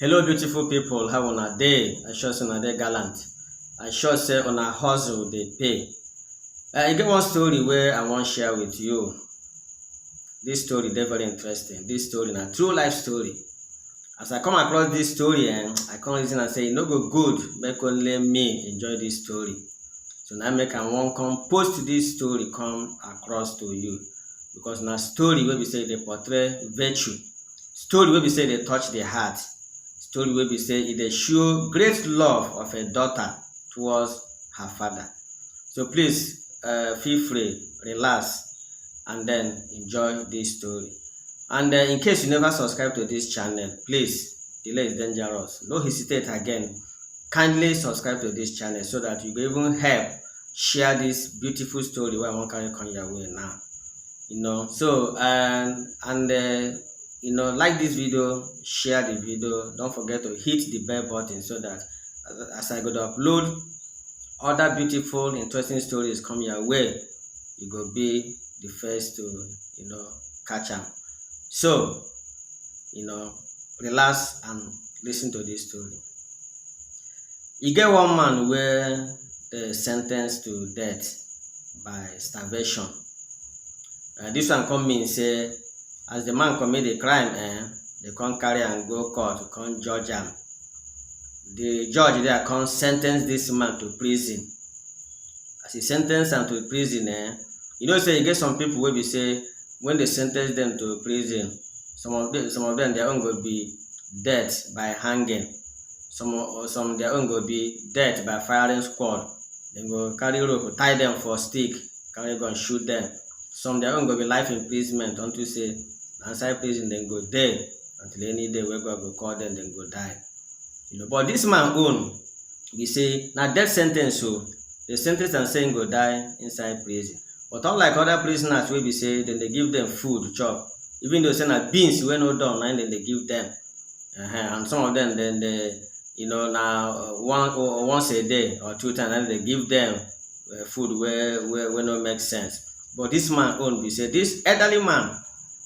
Hello beautiful people, how una dey? I sure say una dey gallant. I sure say una hustle dey pay. E get one story wey I wan share with you. This story dey very interesting. This story na true life story. As I come across this story, I come reason am say e no go good make only me enjoy this story. So na make I wan come post this story come across to you, because na story wey be say e dey portray virtue, story wey be say e dey touch the heart, story wey be say e dey show great love of a daughter towards her father. So please feel free, relax, and then enjoy this story. And in case you never subscribe to this channel, please, delay is dangerous. No hesitate again. Kindly subscribe to this channel so that you will even help share this beautiful story wey I wan carry come your way now. So like this video, share the video. Don't forget to hit the bell button so that as I go to upload other beautiful, interesting stories come your way, you go be the first to catch them. So relax and listen to this story. E get one man where they sentenced to death by starvation. This one come mean say as the man commit the crime, they come carry and go court, come judge am. The judge there come sentence this man to prison. As he sentence am to prison, say you get some people wey be say when they sentence them to prison, some of them their own go be death by hanging. Some their own go be death by firing squad. They go carry rope, tie them for stick, carry gun, shoot them. Some their own go be life imprisonment unto say inside prison then go there until any day where God go call them, then go die. But this man own, we say now death sentence, so the sentence and saying go die inside prison. But unlike other prisoners wey be say then they give them food chop, even though say na beans wey no done, and then they give them. And some of them then they now once a day or 2 times, and they give them food where no make sense. But this man own be say this elderly man,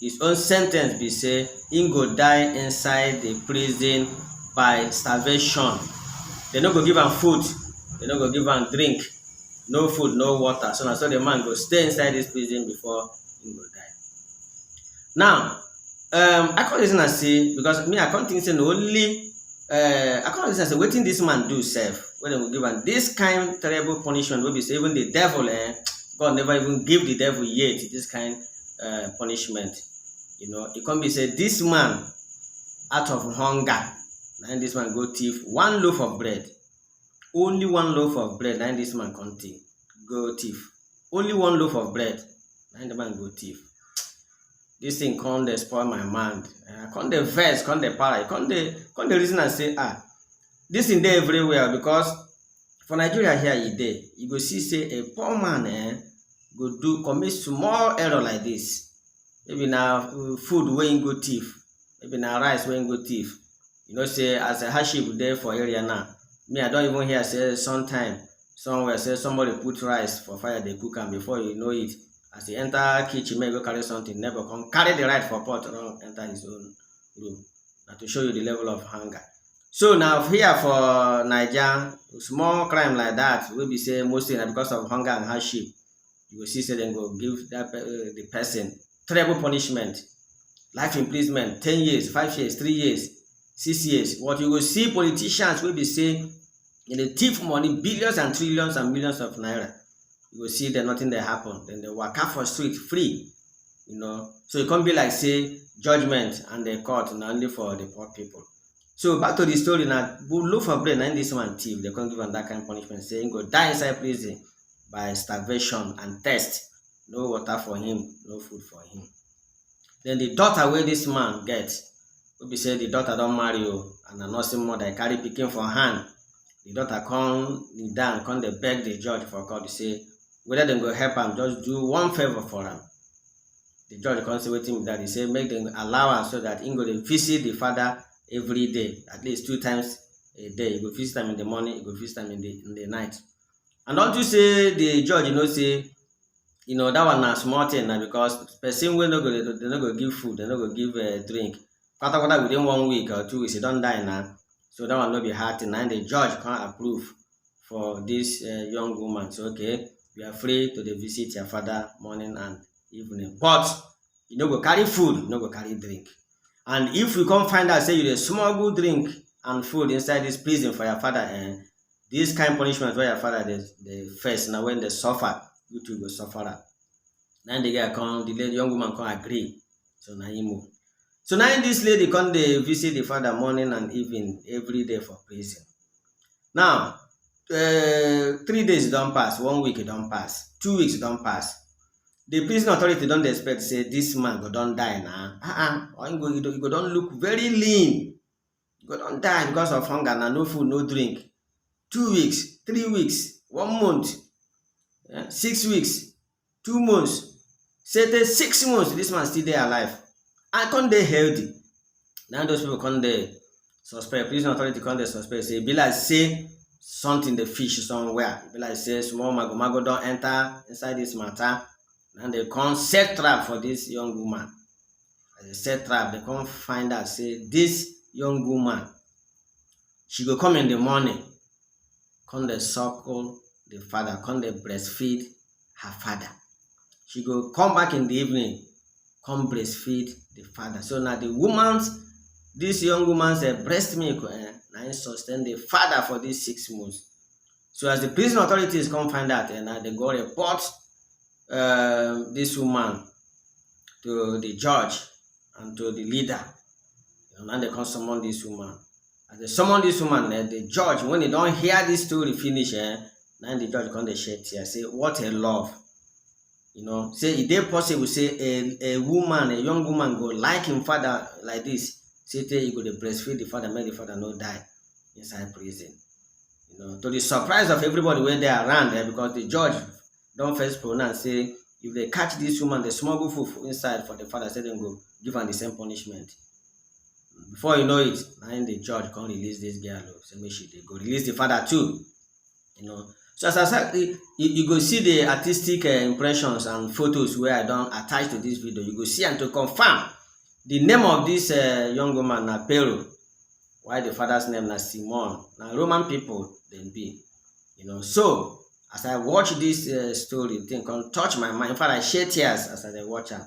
his own sentence be say he go die inside the prison by starvation. They no go give him food, they no go give him drink, no food, no water. So the man go stay inside this prison before he go die. Now, I can't reason and say, because me I can't think say no only I can't reason and say wetin this man do self when they will give him this kind terrible punishment wey be say even the devil God never even give the devil yet this kind punishment. It can be said this man out of hunger, and this man go thief one loaf of bread. Only one loaf of bread, and this man can go thief. Only one loaf of bread, and the man go thief. This thing can't spoil my mind. I can't the verse, can't the para, can't the reason and say this thing there everywhere, because for Nigeria here you go see say a poor man go commit small error like this. Maybe now food wey go thief, maybe now rice wey go thief. Say as a hardship there for area now. Me, I don't even hear say sometime somewhere say somebody put rice for fire, they cook am before you know it. As he enter kitchen, may go carry something, never come carry the right for pot around enter his own room. Now to show you the level of hunger. So now here for Nigeria, small crime like that will be say mostly because of hunger and hardship. You will see say then go give that the person terrible punishment, life imprisonment, 10 years, 5 years, 3 years, 6 years. What you will see politicians will be saying in the thief money, billions and trillions and millions of naira. You will see that nothing there happen. Then they walk out for street free. So it can't be like say judgment and the court and only for the poor people. So back to the story now. Look for bread, and this man thief, they can't give him that kind of punishment, saying go die inside prison by starvation and thirst. No water for him, no food for him. Then the daughter where this man gets, will be say the daughter don't marry you, and a nursing mother carry picking for hand. The daughter come down, come they beg the judge for God to say whether they go help him, just do one favor for him. The judge comes say waiting with that. He say make them allow him so that he go to visit the father every day, at least 2 times a day. He go visit him in the morning, he go visit him in the night. And don't you say the judge, say that one na small thing now, because person wey no go give food, they no go give drink. Kata within 1 week or 2 weeks, he don't die now. So that one no be hard thing. Now the judge can't approve for this young woman. So okay, you are free to dey visit your father morning and evening. But you no go carry food, you no go carry drink. And if you come find out say you dey smuggle drink and food inside this prison for your father, this kind punishment wey your father dey face na when dey suffer, you too go suffer am. Na the guy come, the lady, young woman come agree. So na him move. So now this lady come dey visit the father morning and evening every day for prison. Now 3 days don pass, 1 week don pass, 2 weeks don pass. The prison authority don dey expect say this man go don die na. Or he go don look very lean. He go don die because of hunger na, no food, no drink. 2 weeks, 3 weeks, 1 month, 6 weeks, 2 months. Say 6 months, this man still dey alive. And come dey healthy. Now those people come dey suspect, prison authority come dey suspect say e be like say something dey fish somewhere. E be like say small mago don enter inside this matter. Now they come set trap for this young woman. As they set trap, they come find out say this young woman, she go come in the morning, come dey suckle the father, come dey breastfeed her father. She go come back in the evening, come breastfeed the father. So now this young woman's breast milk now sustain the father for these 6 months. So as the prison authorities come find out, now they go report this woman to the judge and to the leader. Now they come summon this woman. As they summon this woman, the judge, when they don't hear this story finish, now the judge come dey shed tears, say what a love. Say it dey possible say a woman, a young woman go like him father like this. Say he go dey breastfeed the father, make the father no die inside prison. To the surprise of everybody wey dey around there, because the judge don first pronounce say if they catch this woman, they smuggle food inside for the father, say dem go give am the same punishment. Before you know it, now the judge come release this girl. Say make she dey go release the father too. So as I said, you go see the artistic impressions and photos where I don't attach to this video. You go see and to confirm the name of this young woman na Pero, while the father's name na Simon. Now Roman people then be, So as I watch this story, thing can touch my mind. In fact, I shed tears as I watch her.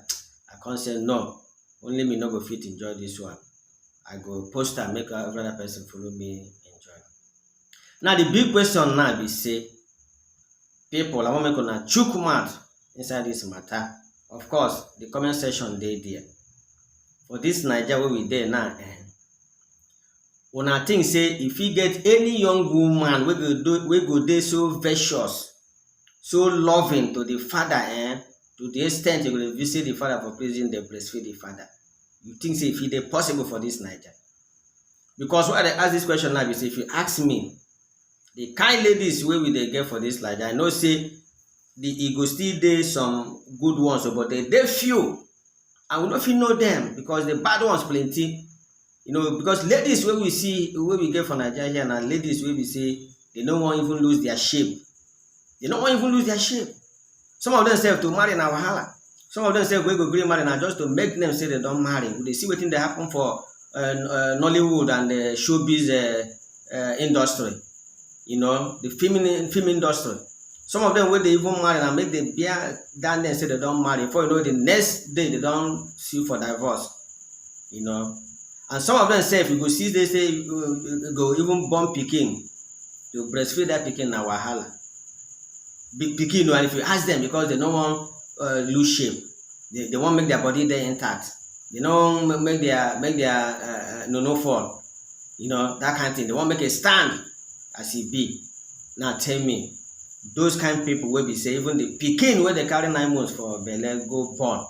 I can't say no. Only me no go fit enjoy this one. I go post and make every other person follow me enjoy. Now the big question now be say, people, I want make una chook mouth inside this matter. Of course, the comment section dey there. For this Naija where we dey now, una think say if you get any young woman we go dey so virtuous, so loving to the father, to the extent you go visit the father for prison, they breastfeed the father. You think say if it dey possible for this Naija? Because why I ask this question now is, if you ask me, the kind ladies wey we dey get for this Naija, I know say e go still dey some good ones, but they few, and we no fit know them because the bad ones plenty. Because ladies wey we see, wey we get for Naija here, na ladies wey we say they no wan even lose their shape. They no wan even lose their shape. Some of them sef to marry na wahala. Some of them sef wey go gree marry na just to make them say they don marry. We dey see wetin dey happen for Nollywood and the showbiz industry. The film industry. Some of them wey dey even marry and make them bear down there say they don't marry. Before the next day they don't sue for divorce. And some of them say if you go see, they say you go even born pikin, to breastfeed that pikin na wahala. Big pikin, and if you ask them, because they don't want lose shape, they want make their body there intact. They don't make their no fall. That kind of thing. They want make a stand as it be. Now tell me, those kind of people will be say even the pikin where they carry 9 months for belle go born,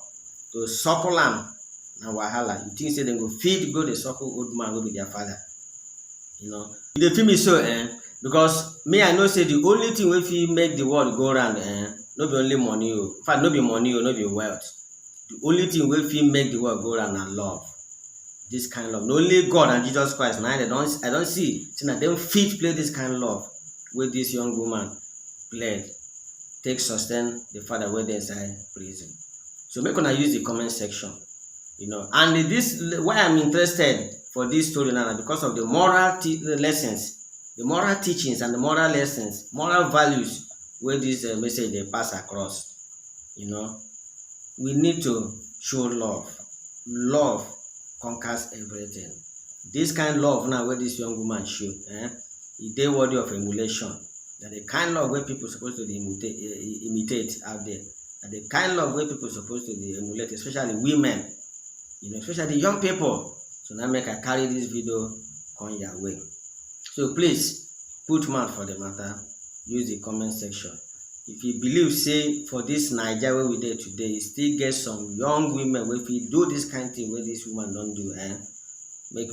to suckle am na wahala. You think say they go feed go the suckle old man go be their father? They feel me so because me I know say the only thing wey fit make the world go round no be only money. In fact, no be money no be wealth. The only thing wey fit make the world go round na love. This kind of love. Not only God and Jesus Christ. Now I don't see that they fit play this kind of love with this young woman played. Take sustain the father where they inside prison. So make una use the comment section. And this why I'm interested for this story now, because of the moral lessons, the moral teachings, and the moral lessons, moral values where this message they pass across. You know, we need to show love. Love conquers everything. This kind of love now where this young woman show, is they worthy of emulation. That the kind of love where people supposed to imitate out there. That the kind of love where people supposed to emulate, especially women, especially young people. So now make I carry this video on your way. So please put mouth for the matter. Use the comment section. If you believe, say, for this Nigeria where we there today, you still get some young women where if you do this kind of thing where this woman don't do, make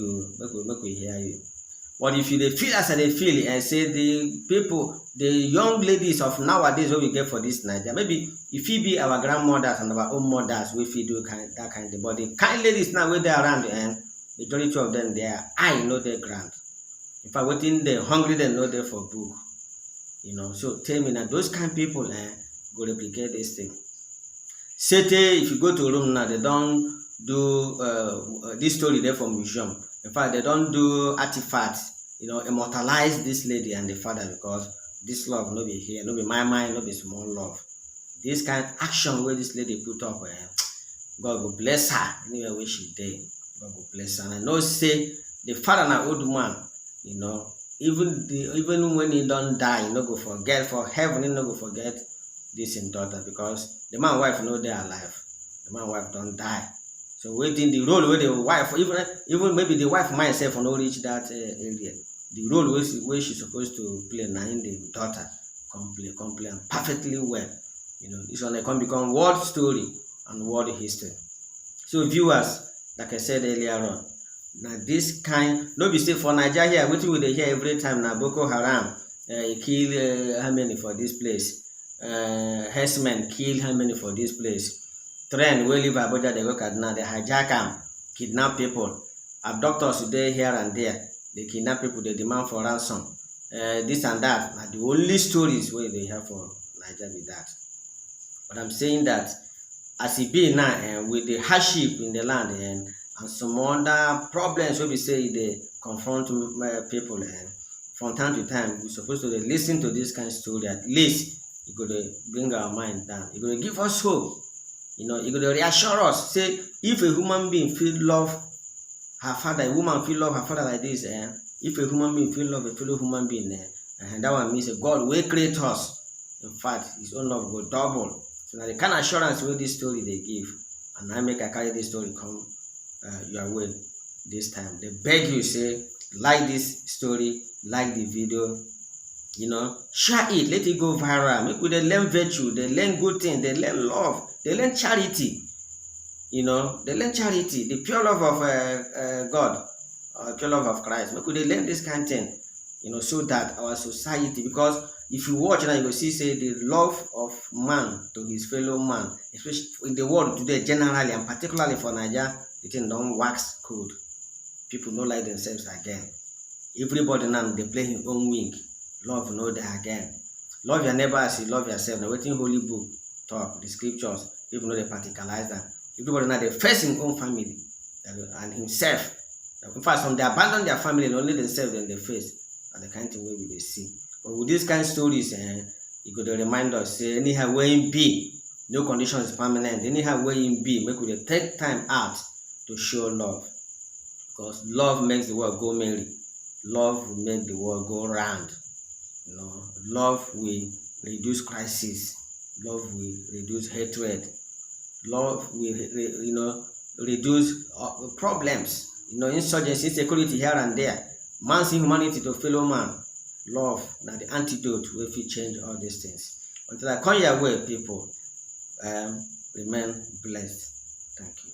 we hear you. But if you they feel as they feel and say the young ladies of nowadays what we get for this Nigeria, maybe if it be our grandmothers and our own mothers, we feel do that kind of thing. But the kind ladies now where they around, and majority of them, they are I know their grand. In fact, waiting they hungry, they know they for book. So tell me now, those kind of people go replicate this thing. Say if you go to room now, they don't do this story there from museum. In fact, they don't do artifacts, immortalize this lady and the father, because this love no be here, no be my mind, no be small love. This kind of action where this lady put up, God will bless her anywhere where she did. God will bless her. And I know say the father na old man, even when he don't die, he no go forget for heaven, he no go forget this in daughter, because the man wife know they are alive. The man wife don't die. So waiting the role where the wife, even maybe the wife myself will not reach that area. The role where she's supposed to play now in the daughter complete and perfectly well. It's gonna become world story and world history. So viewers, like I said earlier on, now this kind, no be say for Nigeria here, wetin we dey hear every time na Boko Haram kill how many for this place, herdsmen kill how many for this place, trend wey leave Abuja dey go Kaduna, they hijack am, kidnap people, abductors dey here and there, they kidnap people, they demand for ransom, this and that. Na the only stories wey they have for Nigeria be that. But I'm saying that as it be now, with the hardship in the land and some other problems wey we say they confront people, and from time to time we're supposed to listen to this kind of story. At least it could bring our mind down, it could give us hope, it could reassure us, say if a human being feel love her father, a woman feel love her father like this, if a human being feel love a fellow human being, and that one means God will create us. In fact, his own love will double. So now the kind of assurance with this story they give, and I make I carry this story come your way this time. They beg you, say, like this story, like the video, share it, let it go viral. Make we they learn virtue, they learn good things, they learn love, they learn charity. They learn charity, the pure love of God, pure love of Christ. Make we they learn this kind of thing, so that our society, because if you watch now, you will see say the love of man to his fellow man, especially in the world today generally, and particularly for Nigeria, the thing don't wax cold. People don't like themselves again. Everybody now they play his own wing. Love no there again. Love your neighbor as you love yourself. Now waiting holy book talk, the scriptures, people know they particularize that. Everybody now they face his own family and himself. In fact, some they abandon their family and only themselves then they face. And the kind of thing we will see. But with these kind of stories, it could remind us, say, anyhow where in be, no condition is permanent. Anyhow where in be, make we take time out to show love. Because love makes the world go merry. Love will make the world go round. Love will reduce crisis. Love will reduce hatred. Love will, reduce problems. Insurgency, insecurity here and there. Man's inhumanity to fellow man. Love, now the antidote will change all these things. Until I come your way, people, remain blessed. Thank you.